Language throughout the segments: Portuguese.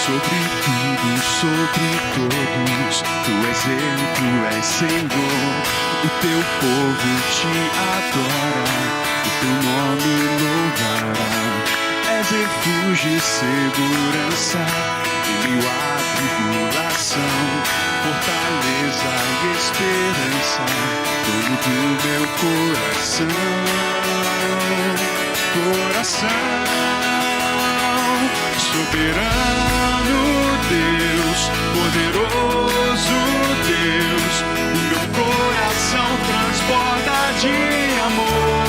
Sobre tudo, sobre todos, tu és Ele, tu és Senhor. O teu povo te adora, o teu nome louvará. És refúgio e segurança em meio à tribulação, fortaleza e esperança, dono do meu coração. Soberano Deus, poderoso Deus, o meu coração transborda de amor.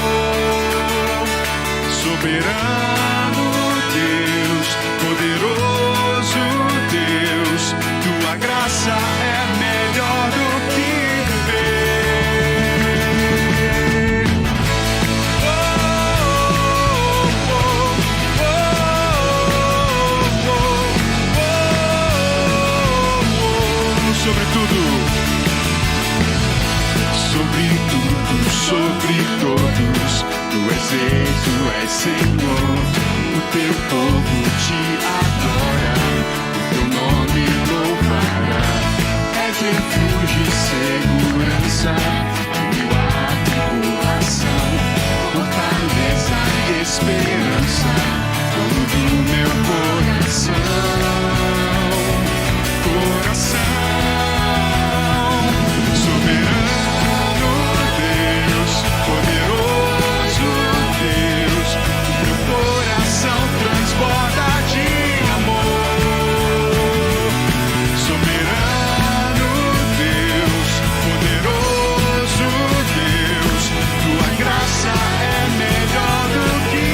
Soberano Deus, poderoso Deus, tua graça é melhor do que viver. Sobre todos, tu és Rei, tu és Senhor. O teu povo te adora, o teu nome louvará. És refúgio e segurança em meio à tribulação, fortaleza e esperança, dono do meu coração. Soberano Deus, poderoso Deus, meu coração transborda de amor. Soberano Deus, poderoso Deus, tua graça é melhor do que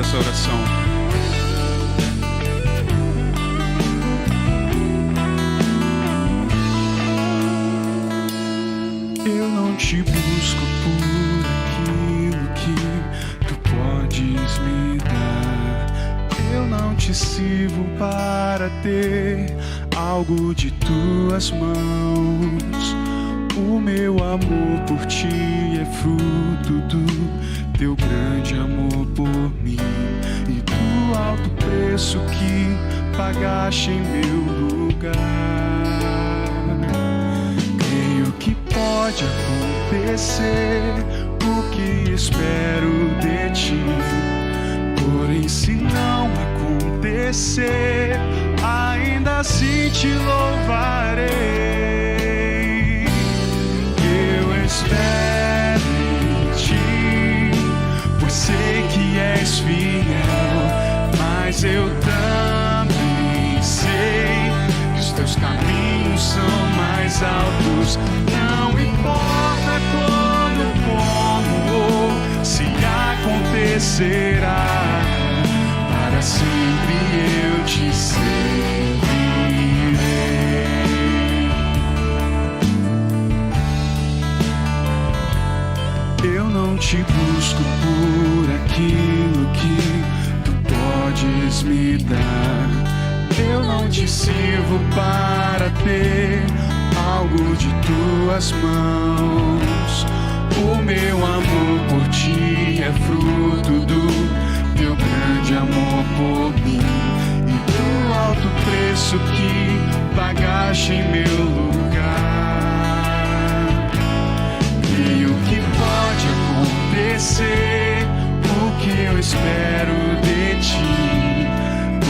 essa oração. Eu não te busco por aquilo que tu podes me dar. Eu não te sirvo para ter algo de tuas mãos. O meu amor por ti é fruto do teu grande amor por mim e do alto preço que pagaste em meu lugar. Creio que pode acontecer o que espero de ti, porém se não acontecer, ainda assim te louvarei. Eu espero em ti, pois sei que és fiel, mas eu também sei que os teus caminhos são mais altos. Não importa quando, como ou se acontecerá, para sempre eu te servirei. Eu não te busco por aquilo que tu pode podes me dar. Eu não te sirvo para ter algo de tuas mãos. O meu amor por ti é fruto do teu grande amor por mim e do alto preço que pagaste em meu lugar. E o que pode acontecer, o que eu espero de ti,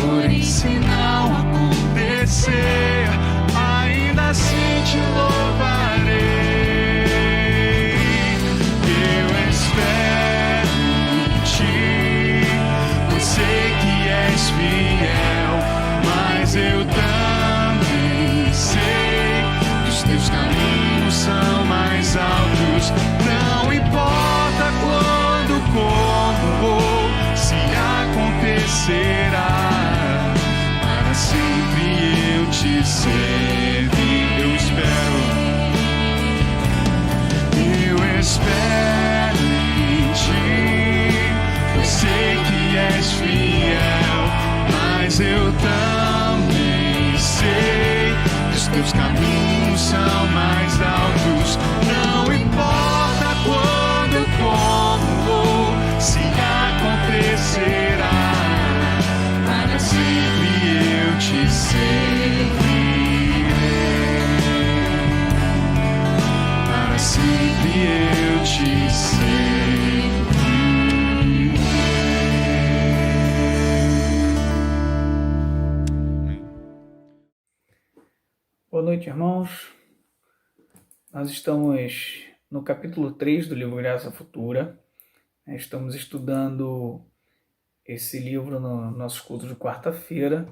porém se não acontecer, ainda assim te louvarei. Eu espero em ti, pois sei que és fiel, mas eu também sei que os teus caminhos são mais altos. Não importa quando, como ou se acontecerá, para sempre eu te servirei. Eu espero em ti, eu sei que és fiel, mas eu também sei que os teus caminhos são mais altos. Não importa quando, como ou se acontecerá, para sempre eu te servirei. Para sempre eu te servirei. Boa noite, irmãos. Nós estamos no capítulo 3 do livro Graça Futura. Estamos estudando esse livro no nosso culto de quarta-feira.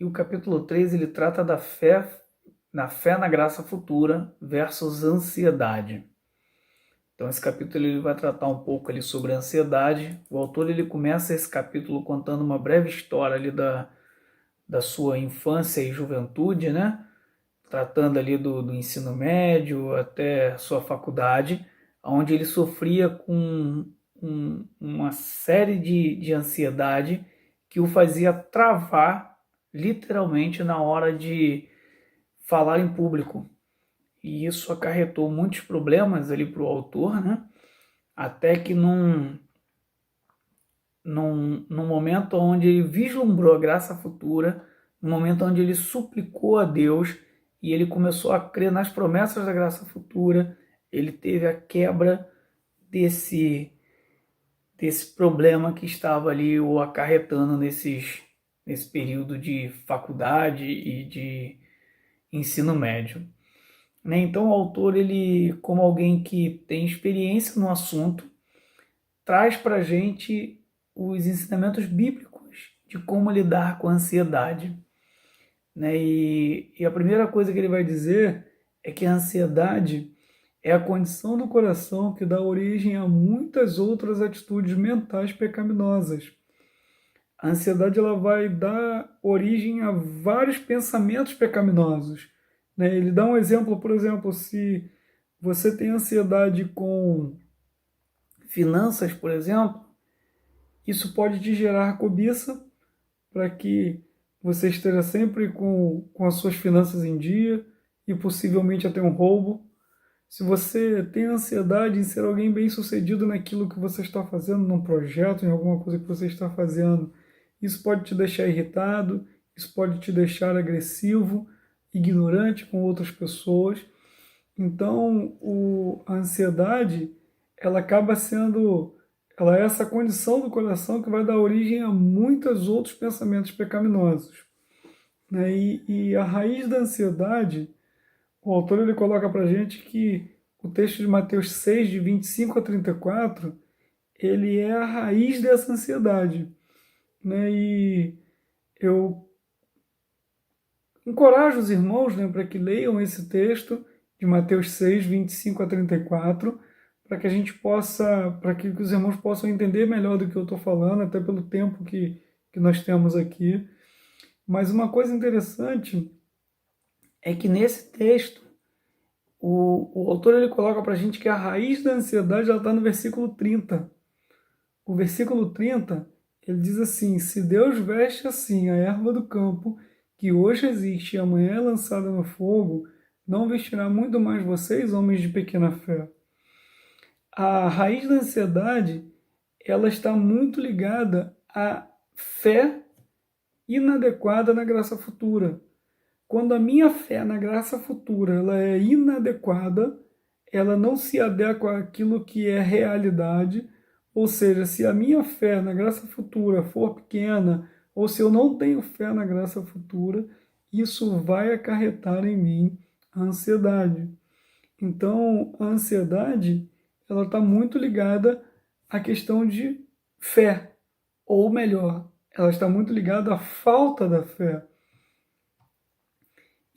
E o capítulo 3 ele trata da fé na graça futura versus ansiedade. Então esse capítulo ele vai tratar um pouco ali sobre a ansiedade. O autor ele começa esse capítulo contando uma breve história ali da sua infância e juventude, né? Tratando ali do ensino médio até sua faculdade, onde ele sofria com uma série de ansiedade que o fazia travar literalmente na hora de falar em público. E isso acarretou muitos problemas ali para o autor, né? Até que num momento onde ele vislumbrou a graça futura, no momento onde ele suplicou a Deus e ele começou a crer nas promessas da graça futura, ele teve a quebra desse problema que estava ali o acarretando nesse período de faculdade e de ensino médio. Então o autor, ele, como alguém que tem experiência no assunto, traz para a gente os ensinamentos bíblicos de como lidar com a ansiedade. E a primeira coisa que ele vai dizer é que a ansiedade é a condição do coração que dá origem a muitas outras atitudes mentais pecaminosas. A ansiedade ela vai dar origem a vários pensamentos pecaminosos. Ele dá um exemplo, por exemplo, se você tem ansiedade com finanças, por exemplo, isso pode te gerar cobiça para que você esteja sempre com as suas finanças em dia e possivelmente até um roubo. Se você tem ansiedade em ser alguém bem-sucedido naquilo que você está fazendo, num projeto, em alguma coisa que você está fazendo, isso pode te deixar irritado, isso pode te deixar agressivo, ignorante com outras pessoas. Então, a ansiedade, ela acaba sendo... ela é essa condição do coração que vai dar origem a muitos outros pensamentos pecaminosos. E a raiz da ansiedade, o autor ele coloca para a gente que o texto de Mateus 6, de 25 a 34, ele é a raiz dessa ansiedade. E eu encorajo os irmãos para que leiam esse texto de Mateus 6, 25 a 34, para que a gente possa, para que os irmãos possam entender melhor do que eu estou falando, até pelo tempo que nós temos aqui. Mas uma coisa interessante é que nesse texto, o autor ele coloca para a gente que a raiz da ansiedade está no versículo 30. O versículo 30, Ele diz assim: se Deus veste assim a erva do campo, que hoje existe e amanhã é lançada no fogo, não vestirá muito mais vocês, homens de pequena fé. A raiz da ansiedade, ela está muito ligada à fé inadequada na graça futura. Quando a minha fé na graça futura ela é inadequada, ela não se adequa àquilo que é realidade, ou seja, se a minha fé na graça futura for pequena, ou se eu não tenho fé na graça futura, isso vai acarretar em mim a ansiedade. Então, a ansiedade, ela está muito ligada à questão de fé, ou melhor, ela está muito ligada à falta da fé.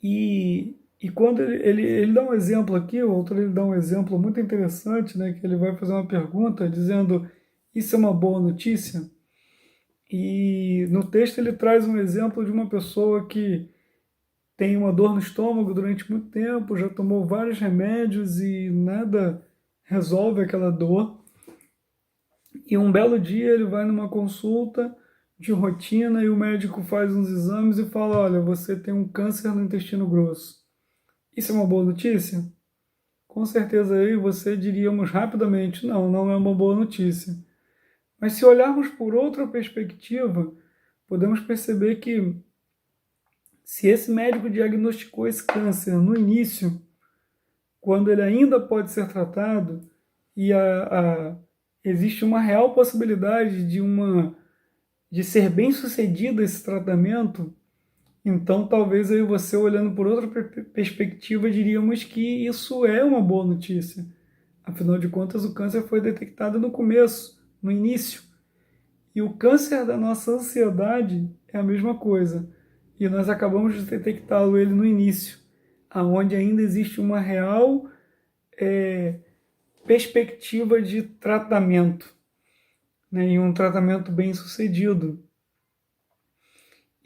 E quando ele dá um exemplo aqui, o autor ele dá um exemplo muito interessante, né, que ele vai fazer uma pergunta dizendo: isso é uma boa notícia? E no texto ele traz um exemplo de uma pessoa que tem uma dor no estômago durante muito tempo, já tomou vários remédios e nada resolve aquela dor. E um belo dia ele vai numa consulta de rotina e o médico faz uns exames e fala: olha, você tem um câncer no intestino grosso. Isso é uma boa notícia? Com certeza eu e você diríamos rapidamente: não, não é uma boa notícia. Mas se olharmos por outra perspectiva, podemos perceber que se esse médico diagnosticou esse câncer no início, quando ele ainda pode ser tratado, e existe uma real possibilidade de ser bem sucedido esse tratamento, então talvez eu e você, olhando por outra perspectiva, diríamos que isso é uma boa notícia. Afinal de contas, o câncer foi detectado no começo, no início. E o câncer da nossa ansiedade é a mesma coisa. E nós acabamos de detectá-lo ele no início, aonde ainda existe uma real perspectiva de tratamento, né, e um tratamento bem sucedido.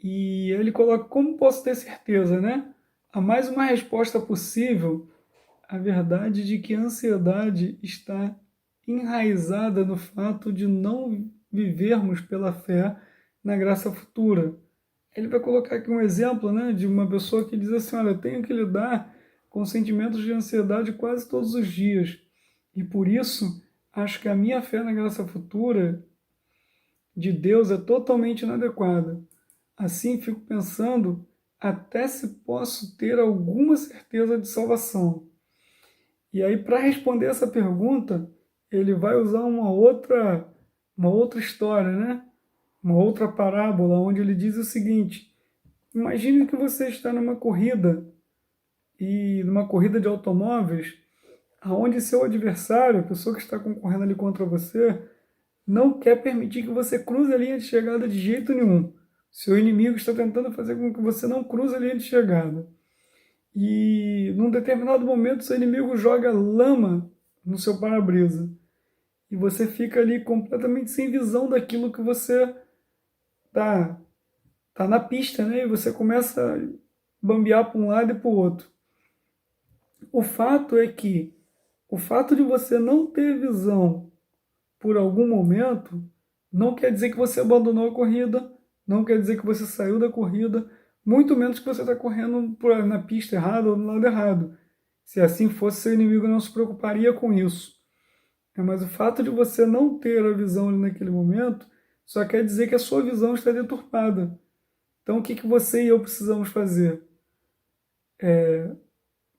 E ele coloca: como posso ter certeza, né? Há mais uma resposta possível: a verdade de que a ansiedade está enraizada no fato de não vivermos pela fé na graça futura. Ele vai colocar aqui um exemplo, né, de uma pessoa que diz assim: olha, eu tenho que lidar com sentimentos de ansiedade quase todos os dias, e por isso acho que a minha fé na graça futura de Deus é totalmente inadequada. Assim fico pensando até se posso ter alguma certeza de salvação. E aí, para responder essa pergunta, ele vai usar uma outra história, né? Uma outra parábola, onde ele diz o seguinte: imagine que você está numa corrida, e numa corrida de automóveis, aonde seu adversário, a pessoa que está concorrendo ali contra você, não quer permitir que você cruze a linha de chegada de jeito nenhum. Seu inimigo está tentando fazer com que você não cruze a linha de chegada. E num determinado momento seu inimigo joga lama no seu para-brisa. E você fica ali completamente sem visão daquilo que você tá na pista, né? E você começa a bambear para um lado e para o outro. O fato é que o fato de você não ter visão por algum momento não quer dizer que você abandonou a corrida, não quer dizer que você saiu da corrida, muito menos que você está correndo na pista errada ou no lado errado. Se assim fosse, seu inimigo não se preocuparia com isso. Mas o fato de você não ter a visão ali naquele momento só quer dizer que a sua visão está deturpada. Então, o que você e eu precisamos fazer?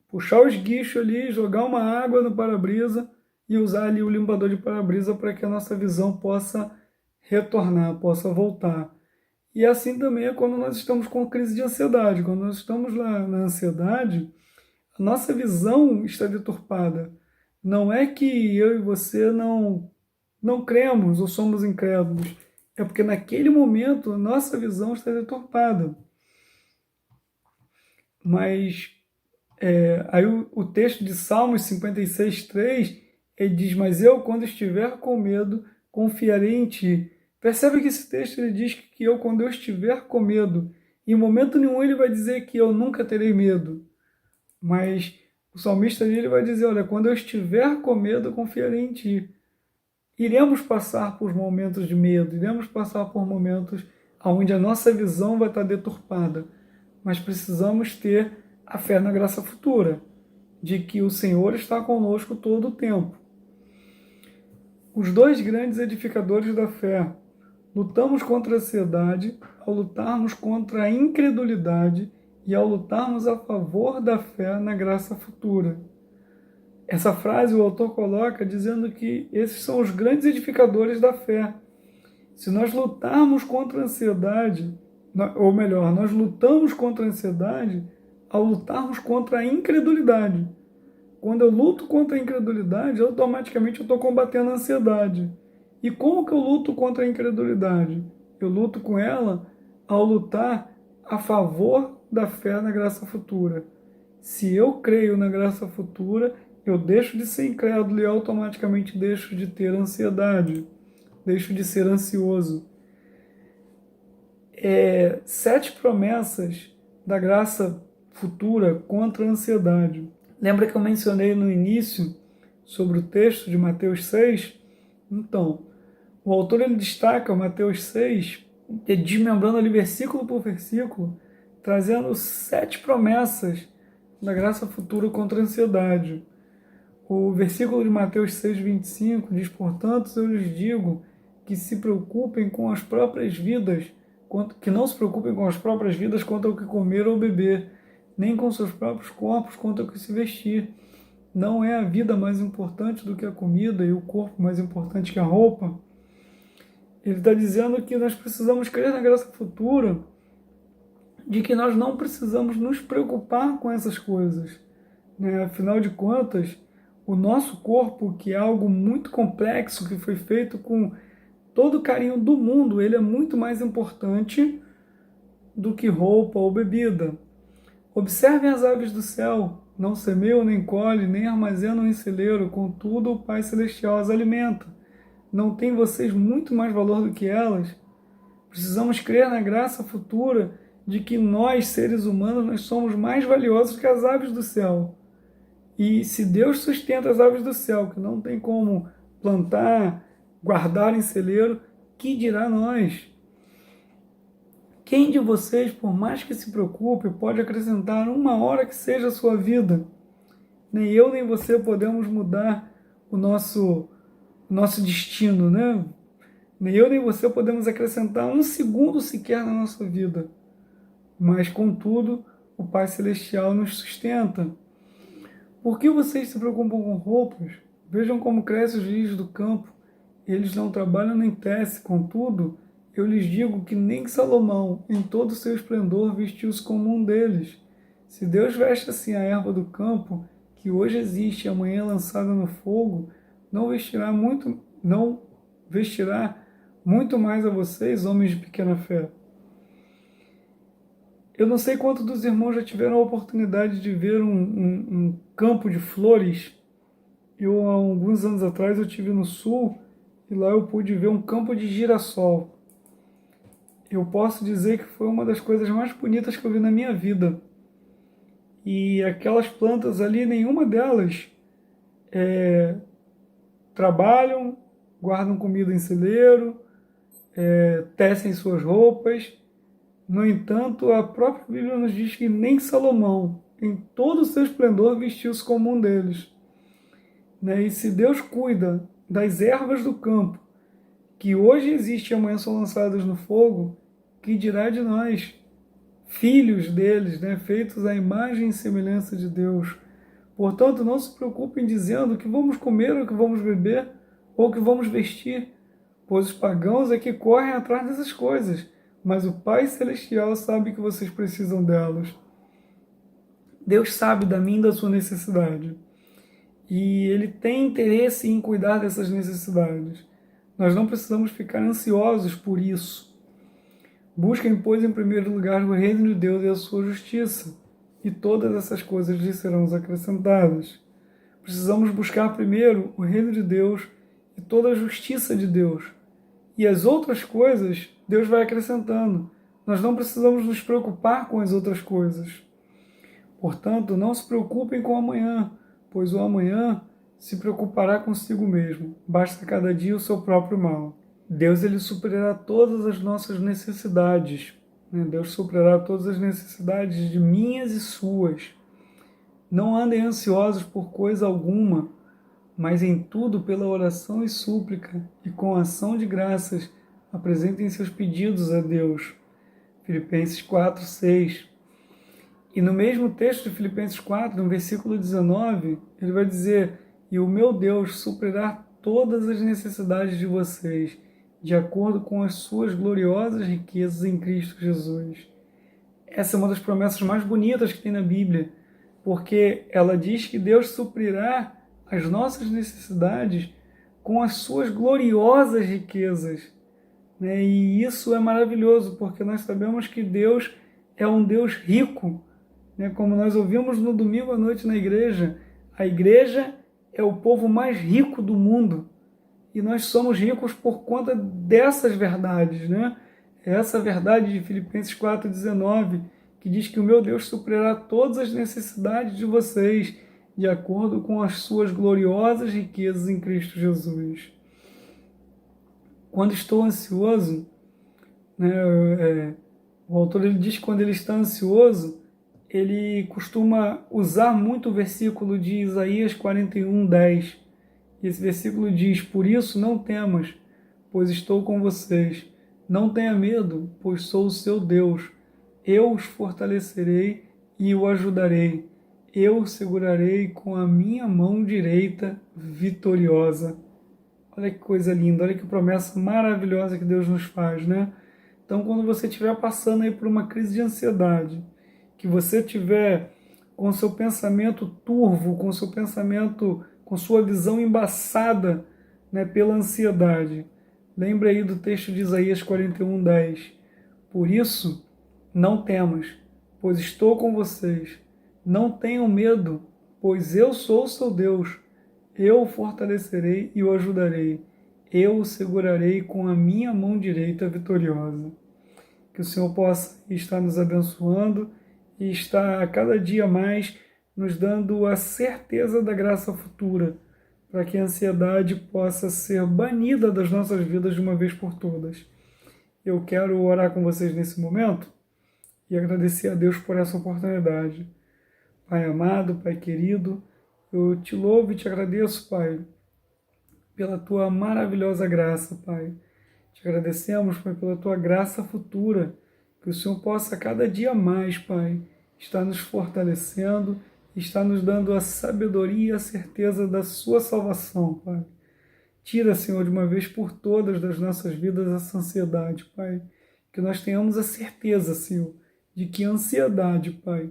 Puxar o esguicho ali, jogar uma água no para-brisa e usar ali o limpador de para-brisa para que a nossa visão possa retornar, possa voltar. E assim também é quando nós estamos com crise de ansiedade. Quando nós estamos lá na ansiedade, a nossa visão está deturpada. Não é que eu e você não cremos ou somos incrédulos. É porque naquele momento a nossa visão está deturpada. Mas aí o texto de Salmos 56:3, ele diz: mas eu, quando estiver com medo, confiarei em ti. Percebe que esse texto ele diz que eu, quando eu estiver com medo, em momento nenhum ele vai dizer que eu nunca terei medo. Mas o salmista ali ele vai dizer: olha, quando eu estiver com medo, eu confiarei em ti. Iremos passar por momentos de medo, iremos passar por momentos onde a nossa visão vai estar deturpada, mas precisamos ter a fé na graça futura, de que o Senhor está conosco todo o tempo. Os dois grandes edificadores da fé. Lutamos contra a ansiedade ao lutarmos contra a incredulidade e ao lutarmos a favor da fé na graça futura. Essa frase o autor coloca dizendo que esses são os grandes edificadores da fé. Se nós lutarmos contra a ansiedade, ou melhor, nós lutamos contra a ansiedade ao lutarmos contra a incredulidade. Quando eu luto contra a incredulidade, automaticamente eu estou combatendo a ansiedade. E como que eu luto contra a incredulidade? Eu luto com ela ao lutar a favor da fé na graça futura. Se eu creio na graça futura, eu deixo de ser incrédulo e automaticamente deixo de ter ansiedade, deixo de ser ansioso. 7 promessas da graça futura contra a ansiedade. Lembra que eu mencionei no início sobre o texto de Mateus 6? Então, o autor ele destaca Mateus 6, desmembrando ali versículo por versículo, trazendo 7 promessas da graça futura contra a ansiedade. O versículo de Mateus 6,25 diz: portanto, eu lhes digo que se preocupem com as próprias vidas, que não se preocupem com as próprias vidas quanto ao que comer ou beber, nem com seus próprios corpos quanto ao que se vestir. Não é a vida mais importante do que a comida e o corpo mais importante que a roupa? Ele está dizendo que nós precisamos crer na graça futura, de que nós não precisamos nos preocupar com essas coisas, né? Afinal de contas, o nosso corpo, que é algo muito complexo, que foi feito com todo o carinho do mundo, ele é muito mais importante do que roupa ou bebida. Observem as aves do céu, não semeiam, nem colhem, nem armazenam em celeiro, contudo o Pai Celestial as alimenta. Não tem vocês muito mais valor do que elas? Precisamos crer na graça futura de que nós, seres humanos, nós somos mais valiosos que as aves do céu. E se Deus sustenta as aves do céu, que não tem como plantar, guardar em celeiro, que dirá nós? Quem de vocês, por mais que se preocupe, pode acrescentar 1 hora que seja a sua vida? Nem eu nem você podemos mudar o nosso destino, né? Nem eu nem você podemos acrescentar 1 segundo sequer na nossa vida. Mas, contudo, o Pai Celestial nos sustenta. Por que vocês se preocupam com roupas? Vejam como crescem os lírios do campo. Eles não trabalham nem tecem. Contudo, eu lhes digo que nem Salomão, em todo o seu esplendor, vestiu-se como um deles. Se Deus veste assim a erva do campo, que hoje existe e amanhã é lançada no fogo, não vestirá muito mais a vocês, homens de pequena fé. Eu não sei quantos dos irmãos já tiveram a oportunidade de ver um campo de flores. Há alguns anos atrás, eu estive no sul e lá eu pude ver um campo de girassol. Eu posso dizer que foi uma das coisas mais bonitas que eu vi na minha vida. E aquelas plantas ali, nenhuma delas trabalham, guardam comida em celeiro, tecem suas roupas. No entanto, a própria Bíblia nos diz que nem Salomão, em todo o seu esplendor, vestiu-se como um deles. E se Deus cuida das ervas do campo, que hoje existem e amanhã são lançadas no fogo, que dirá de nós, filhos deles, feitos à imagem e semelhança de Deus? Portanto, não se preocupem dizendo que vamos comer, ou que vamos beber, ou que vamos vestir, pois os pagãos é que correm atrás dessas coisas, mas o Pai Celestial sabe que vocês precisam delas. Deus sabe da minha e da sua necessidade. E Ele tem interesse em cuidar dessas necessidades. Nós não precisamos ficar ansiosos por isso. Busquem, pois, em primeiro lugar o reino de Deus e a sua justiça, e todas essas coisas lhes serão acrescentadas. Precisamos buscar primeiro o reino de Deus e toda a justiça de Deus. E as outras coisas Deus vai acrescentando. Nós não precisamos nos preocupar com as outras coisas. Portanto, não se preocupem com o amanhã, pois o amanhã se preocupará consigo mesmo, basta cada dia o seu próprio mal. Deus, ele suprirá todas as nossas necessidades, né? Deus suprirá todas as necessidades de minhas e suas. Não andem ansiosos por coisa alguma, mas em tudo pela oração e súplica, e com ação de graças, apresentem seus pedidos a Deus. Filipenses 4, 6. E no mesmo texto de Filipenses 4, no versículo 19, ele vai dizer: e o meu Deus suprirá todas as necessidades de vocês, de acordo com as suas gloriosas riquezas em Cristo Jesus. Essa é uma das promessas mais bonitas que tem na Bíblia, porque ela diz que Deus suprirá as nossas necessidades com as suas gloriosas riquezas. E isso é maravilhoso, porque nós sabemos que Deus é um Deus rico. Como nós ouvimos no domingo à noite na igreja, a igreja é o povo mais rico do mundo. E nós somos ricos por conta dessas verdades. Essa verdade de Filipenses 4,19, que diz que o meu Deus suprirá todas as necessidades de vocês, de acordo com as suas gloriosas riquezas em Cristo Jesus. Quando estou ansioso, o autor ele diz que quando ele está ansioso, ele costuma usar muito o versículo de Isaías 41:10. Esse versículo diz: por isso não temas, pois estou com vocês. Não tenha medo, pois sou o seu Deus. Eu os fortalecerei e o ajudarei. Eu o segurarei com a minha mão direita vitoriosa. Olha que coisa linda, olha que promessa maravilhosa que Deus nos faz, Então, quando você estiver passando aí por uma crise de ansiedade, que você estiver com seu pensamento turvo, com seu pensamento, com sua visão embaçada, pela ansiedade, lembre aí do texto de Isaías 41:10. Por isso, não temas, pois estou com vocês. Não tenham medo, pois eu sou o seu Deus. Eu o fortalecerei e o ajudarei. Eu o segurarei com a minha mão direita vitoriosa. Que o Senhor possa estar nos abençoando e estar a cada dia mais nos dando a certeza da graça futura, para que a ansiedade possa ser banida das nossas vidas de uma vez por todas. Eu quero orar com vocês nesse momento e agradecer a Deus por essa oportunidade. Pai amado, Pai querido, eu te louvo e te agradeço, Pai, pela tua maravilhosa graça, Pai. Te agradecemos, Pai, pela tua graça futura, que o Senhor possa cada dia mais, Pai, estar nos fortalecendo, estar nos dando a sabedoria e a certeza da sua salvação, Pai. Tira, Senhor, de uma vez por todas das nossas vidas essa ansiedade, Pai. Que nós tenhamos a certeza, Senhor, de que a ansiedade, Pai,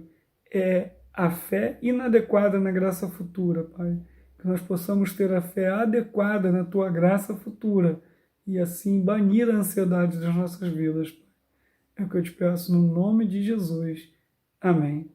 é a fé inadequada na graça futura, Pai. Que nós possamos ter a fé adequada na tua graça futura e assim banir a ansiedade das nossas vidas, Pai. É o que eu te peço no nome de Jesus. Amém.